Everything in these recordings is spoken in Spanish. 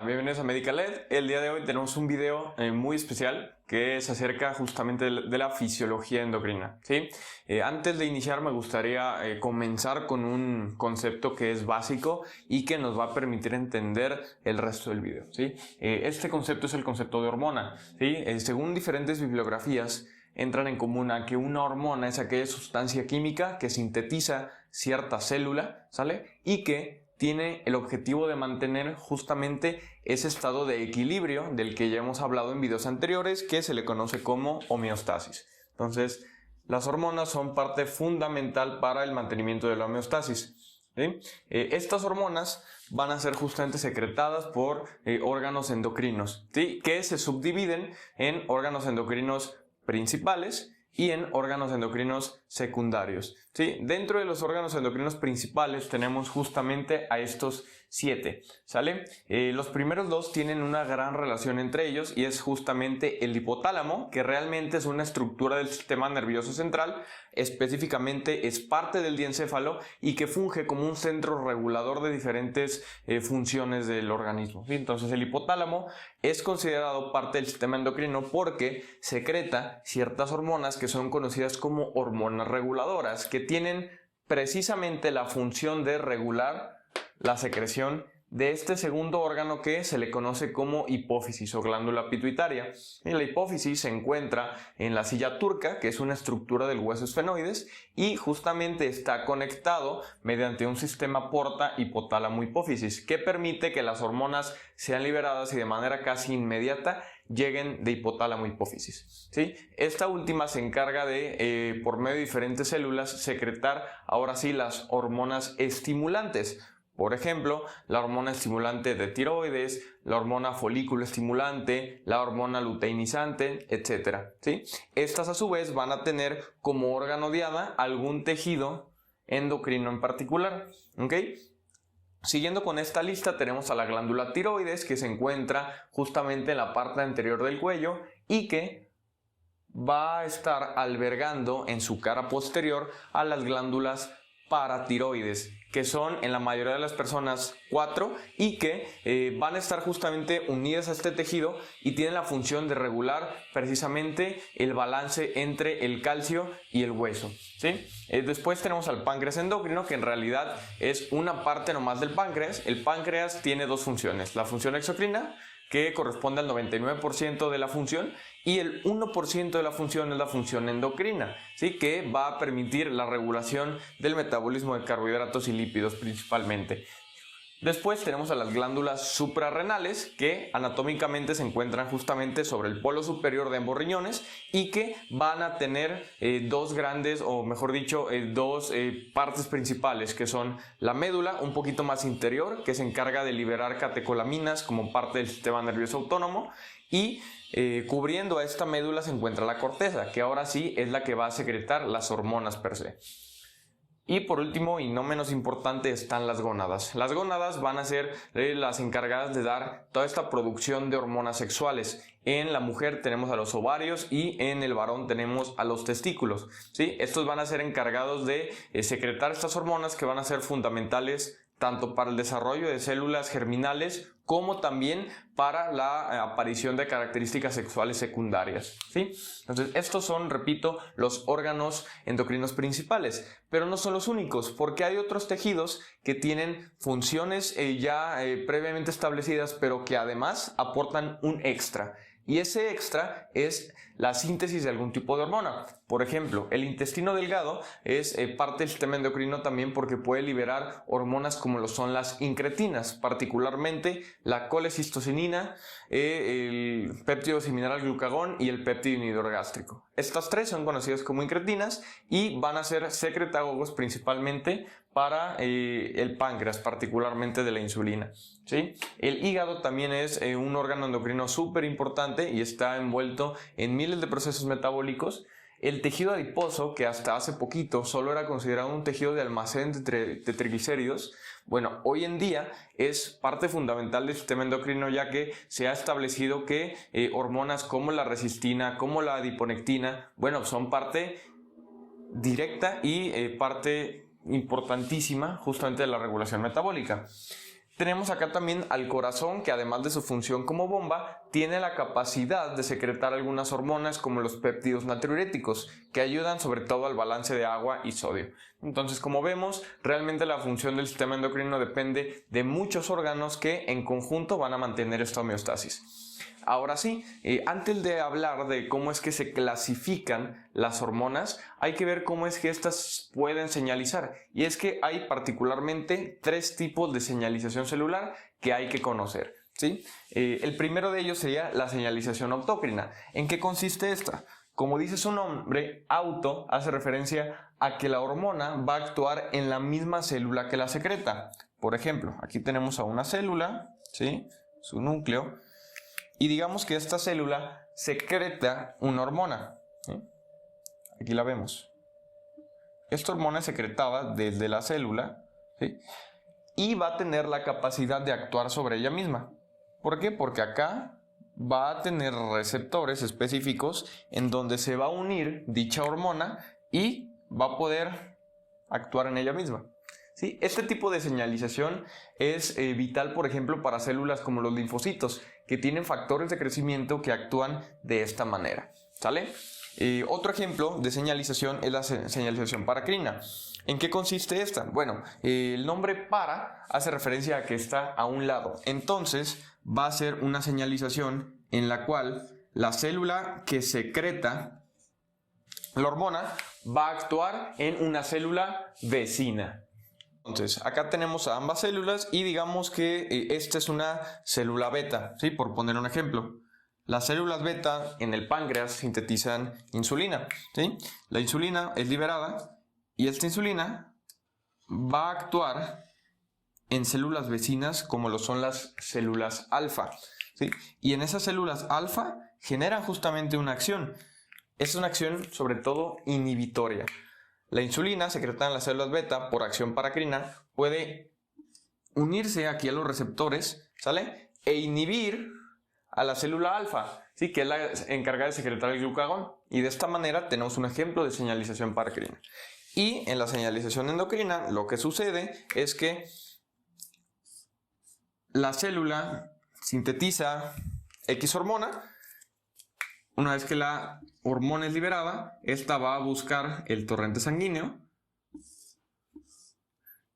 Bienvenidos a Medicaled. El día de hoy tenemos un video muy especial que se acerca justamente de la fisiología endocrina, ¿sí? Antes de iniciar me gustaría comenzar con un concepto que es básico y que nos va a permitir entender el resto del video, ¿sí? Este concepto es el concepto de hormona, ¿sí? Según diferentes bibliografías entran en común a que una hormona es aquella sustancia química que sintetiza cierta célula, ¿sale? Y que tiene el objetivo de mantener justamente ese estado de equilibrio del que ya hemos hablado en videos anteriores, que se le conoce como homeostasis. Entonces, las hormonas son parte fundamental para el mantenimiento de la homeostasis, ¿sí? Estas hormonas van a ser justamente secretadas por órganos endocrinos, ¿sí? Que se subdividen en órganos endocrinos principales y en órganos endocrinos secundarios, ¿sí? Dentro de los órganos endocrinos principales tenemos justamente a estos 7, ¿sale? Los primeros dos tienen una gran relación entre ellos y es justamente el hipotálamo, que realmente es una estructura del sistema nervioso central, específicamente es parte del diencéfalo y que funge como un centro regulador de diferentes funciones del organismo, ¿sí? Entonces el hipotálamo es considerado parte del sistema endocrino porque secreta ciertas hormonas que son conocidas como hormonas reguladoras, que tienen precisamente la función de regular la secreción de este segundo órgano que se le conoce como hipófisis o glándula pituitaria. Y la hipófisis se encuentra en la silla turca, que es una estructura del hueso esfenoides, y justamente está conectado mediante un sistema porta hipotálamo-hipófisis, que permite que las hormonas sean liberadas y de manera casi inmediata lleguen de hipotálamo-hipófisis, ¿sí? Esta última se encarga de, por medio de diferentes células, secretar ahora sí las hormonas estimulantes. Por ejemplo, la hormona estimulante de tiroides, la hormona folículo estimulante, la hormona luteinizante, etc., ¿sí? Estas a su vez van a tener como órgano diada algún tejido endocrino en particular, ¿ok? Siguiendo con esta lista tenemos a la glándula tiroides, que se encuentra justamente en la parte anterior del cuello y que va a estar albergando en su cara posterior a las glándulas paratiroides, que son en la mayoría de las personas 4 y que van a estar justamente unidas a este tejido y tienen la función de regular precisamente el balance entre el calcio y el hueso, ¿sí? Después tenemos al páncreas endocrino, que en realidad es una parte nomás del páncreas. El páncreas tiene dos funciones: la función exocrina, que corresponde al 99% de la función, y el 1% de la función es la función endocrina, ¿sí? Que va a permitir la regulación del metabolismo de carbohidratos y lípidos principalmente. Después tenemos a las glándulas suprarrenales, que anatómicamente se encuentran justamente sobre el polo superior de ambos riñones y que van a tener dos grandes, o mejor dicho, dos partes principales, que son la médula, un poquito más interior, que se encarga de liberar catecolaminas como parte del sistema nervioso autónomo, y cubriendo a esta médula se encuentra la corteza, que ahora sí es la que va a secretar las hormonas per se. Y por último, y no menos importante, están las gónadas. Las gónadas van a ser las encargadas de dar toda esta producción de hormonas sexuales. En la mujer tenemos a los ovarios y en el varón tenemos a los testículos, ¿sí? Estos van a ser encargados de secretar estas hormonas, que van a ser fundamentales tanto para el desarrollo de células germinales como también para la aparición de características sexuales secundarias, ¿sí? Entonces, estos son, repito, los órganos endocrinos principales, pero no son los únicos, porque hay otros tejidos que tienen funciones ya previamente establecidas, pero que además aportan un extra. Y ese extra es la síntesis de algún tipo de hormona. Por ejemplo, el intestino delgado es parte del sistema endocrino también porque puede liberar hormonas como lo son las incretinas, particularmente la colecistocinina, el péptido similar al glucagón y el péptido inhibidor gástrico. Estas tres son conocidas como incretinas y van a ser secretagogos principalmente para el páncreas, particularmente de la insulina, ¿sí? El hígado también es un órgano endocrino súper importante y está envuelto en miles de procesos metabólicos. El tejido adiposo, que hasta hace poquito solo era considerado un tejido de almacén de triglicéridos, bueno, hoy en día es parte fundamental del sistema endocrino, ya que se ha establecido que hormonas como la resistina, como la adiponectina, bueno, son parte directa y parte importantísima justamente de la regulación metabólica. Tenemos acá también al corazón, que además de su función como bomba, tiene la capacidad de secretar algunas hormonas como los péptidos natriuréticos, que ayudan sobre todo al balance de agua y sodio. Entonces, como vemos, realmente la función del sistema endocrino depende de muchos órganos que en conjunto van a mantener esta homeostasis. Ahora sí, antes de hablar de cómo es que se clasifican las hormonas, hay que ver cómo es que estas pueden señalizar. Y es que hay particularmente 3 tipos de señalización celular que hay que conocer, ¿sí? El primero de ellos sería la señalización autócrina. ¿En qué consiste esta? Como dice su nombre, auto hace referencia a que la hormona va a actuar en la misma célula que la secreta. Por ejemplo, aquí tenemos a una célula, ¿sí? Su núcleo. Y digamos que esta célula secreta una hormona, ¿sí? Aquí la vemos. Esta hormona es secretada desde la célula, ¿sí? Y va a tener la capacidad de actuar sobre ella misma. ¿Por qué? Porque acá va a tener receptores específicos en donde se va a unir dicha hormona y va a poder actuar en ella misma. ¿Sí? Este tipo de señalización es vital, por ejemplo, para células como los linfocitos, que tienen factores de crecimiento que actúan de esta manera. ¿Sale? Otro ejemplo de señalización es la señalización paracrina. ¿En qué consiste esta? Bueno, el nombre para hace referencia a que está a un lado. Entonces, va a ser una señalización en la cual la célula que secreta la hormona va a actuar en una célula vecina. Entonces, acá tenemos a ambas células y digamos que esta es una célula beta, ¿sí? Por poner un ejemplo. Las células beta en el páncreas sintetizan insulina, ¿sí? La insulina es liberada y esta insulina va a actuar en células vecinas como lo son las células alfa, ¿sí? Y en esas células alfa generan justamente una acción. Es una acción sobre todo inhibitoria. La insulina secretada en las células beta por acción paracrina puede unirse aquí a los receptores, ¿sale? E inhibir a la célula alfa, ¿sí? Que es la encargada de secretar el glucagón. Y de esta manera tenemos un ejemplo de señalización paracrina. Y en la señalización endocrina lo que sucede es que la célula sintetiza X hormona. Una vez que la hormona es liberada, esta va a buscar el torrente sanguíneo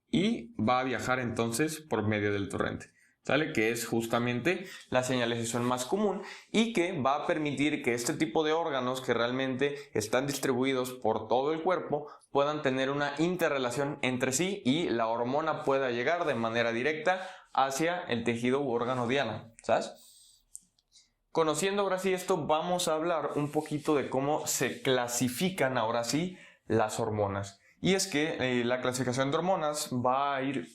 y va a viajar entonces por medio del torrente, ¿sale? Que es justamente la señalización más común y que va a permitir que este tipo de órganos que realmente están distribuidos por todo el cuerpo puedan tener una interrelación entre sí y la hormona pueda llegar de manera directa hacia el tejido u órgano diana, ¿sabes? Conociendo ahora sí esto, vamos a hablar un poquito de cómo se clasifican ahora sí las hormonas. Y es que la clasificación de hormonas va a ir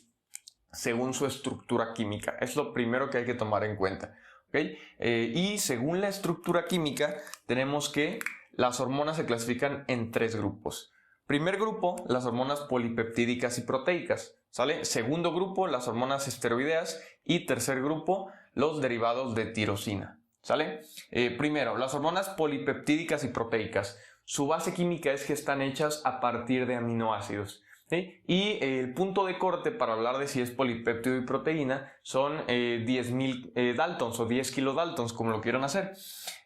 según su estructura química. Es lo primero que hay que tomar en cuenta, ¿okay? Y según la estructura química, tenemos que las hormonas se clasifican en 3 grupos. Primer grupo, las hormonas polipeptídicas y proteicas, ¿sale? Segundo grupo, las hormonas esteroideas. Y tercer grupo, los derivados de tirosina. ¿Sale? Primero, las hormonas polipeptídicas y proteicas. Su base química es que están hechas a partir de aminoácidos, ¿sí? Y el punto de corte para hablar de si es polipéptido y proteína son 10.000 daltons o 10 kilodaltons, como lo quieran hacer.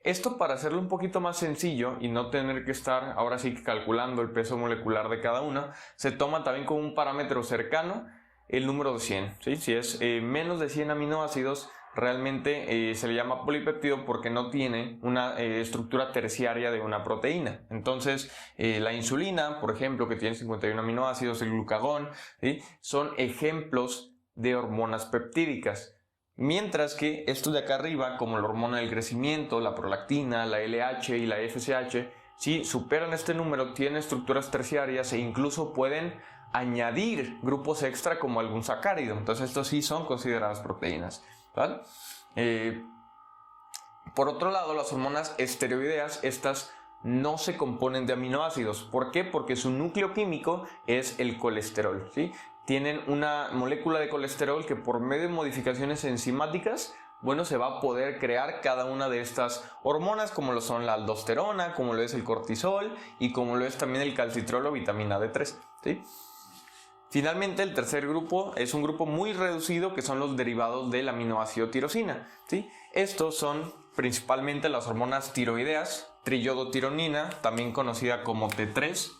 Esto para hacerlo un poquito más sencillo y no tener que estar ahora sí calculando el peso molecular de cada una, se toma también como un parámetro cercano el número de 100, ¿sí? Si es menos de 100 aminoácidos, realmente se le llama polipéptido porque no tiene una estructura terciaria de una proteína. Entonces, la insulina, por ejemplo, que tiene 51 aminoácidos, el glucagón, ¿sí? Son ejemplos de hormonas peptídicas. Mientras que estos de acá arriba, como la hormona del crecimiento, la prolactina, la LH y la FSH, si superan este número, tienen estructuras terciarias e incluso pueden añadir grupos extra como algún sacárido. Entonces, estos sí son consideradas proteínas, ¿vale? Por otro lado, las hormonas esteroideas, estas no se componen de aminoácidos. ¿Por qué? Porque su núcleo químico es el colesterol, ¿sí? Tienen una molécula de colesterol que por medio de modificaciones enzimáticas, bueno, se va a poder crear cada una de estas hormonas, como lo son la aldosterona, como lo es el cortisol y como lo es también el calcitrol o vitamina D3, ¿sí? Finalmente, el tercer grupo es un grupo muy reducido que son los derivados del aminoácido tirosina, ¿sí? Estos son principalmente las hormonas tiroideas, triiodotironina, también conocida como T3,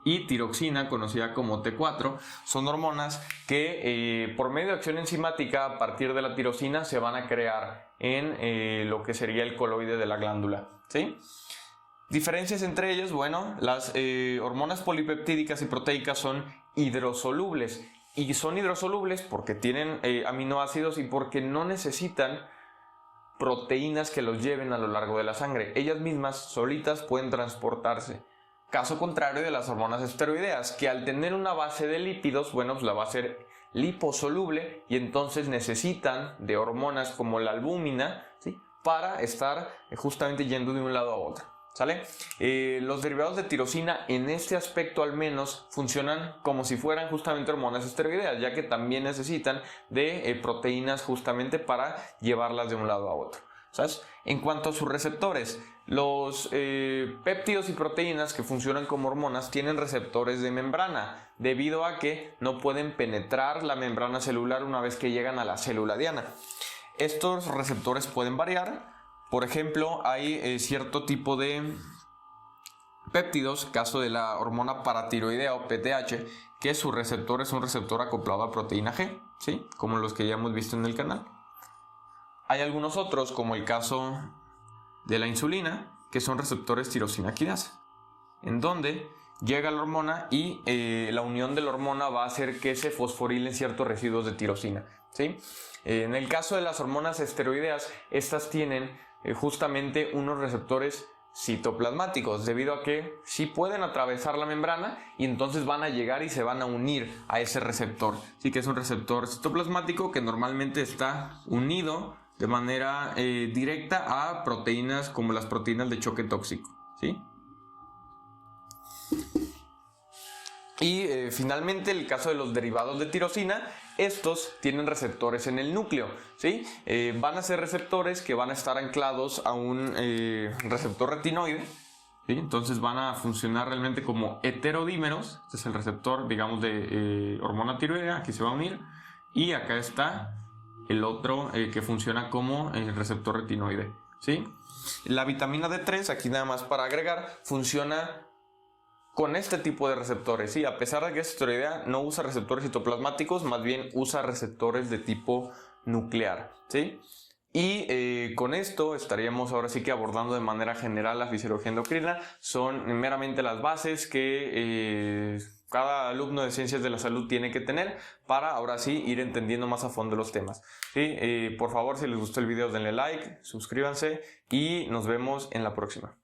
y tiroxina, conocida como T4, son hormonas que por medio de acción enzimática a partir de la tirosina se van a crear en lo que sería el coloide de la glándula, ¿sí? Diferencias entre ellos, bueno, las hormonas polipeptídicas y proteicas son hidrosolubles, y son hidrosolubles porque tienen aminoácidos y porque no necesitan proteínas que los lleven a lo largo de la sangre. Ellas mismas solitas pueden transportarse. Caso contrario de las hormonas esteroideas, que al tener una base de lípidos, bueno, pues la va a ser liposoluble y entonces necesitan de hormonas como la albúmina, ¿sí?, para estar justamente yendo de un lado a otro, ¿sale? Los derivados de tirosina en este aspecto al menos funcionan como si fueran justamente hormonas esteroideas, ya que también necesitan de proteínas justamente para llevarlas de un lado a otro, ¿sabes? En cuanto a sus receptores, los péptidos y proteínas que funcionan como hormonas tienen receptores de membrana, debido a que no pueden penetrar la membrana celular una vez que llegan a la célula diana. Estos receptores pueden variar. Por ejemplo, hay cierto tipo de péptidos, caso de la hormona paratiroidea o PTH, que su receptor es un receptor acoplado a proteína G, ¿sí?, como los que ya hemos visto en el canal. Hay algunos otros, como el caso de la insulina, que son receptores tirosina quinasa, en donde llega la hormona y la unión de la hormona va a hacer que se fosforilen ciertos residuos de tirosina, ¿sí? En el caso de las hormonas esteroideas, estas tienen justamente unos receptores citoplasmáticos, debido a que sí pueden atravesar la membrana y entonces van a llegar y se van a unir a ese receptor. Sí, que es un receptor citoplasmático que normalmente está unido de manera directa a proteínas como las proteínas de choque tóxico, ¿sí? Y finalmente, el caso de los derivados de tirosina, estos tienen receptores en el núcleo, ¿sí? Van a ser receptores que van a estar anclados a un receptor retinoide, ¿sí? Entonces van a funcionar realmente como heterodímeros. Este es el receptor, digamos, de hormona tiroidea, aquí se va a unir, y acá está el otro que funciona como el receptor retinoide, ¿sí? La vitamina D3, aquí nada más para agregar, funciona con este tipo de receptores, ¿sí? A pesar de que es esteroidea, no usa receptores citoplasmáticos, más bien usa receptores de tipo nuclear, ¿sí? Y con esto estaríamos ahora sí que abordando de manera general la fisiología endocrina. Son meramente las bases que cada alumno de ciencias de la salud tiene que tener para ahora sí ir entendiendo más a fondo los temas, ¿sí? Por favor, si les gustó el video denle like, suscríbanse y nos vemos en la próxima.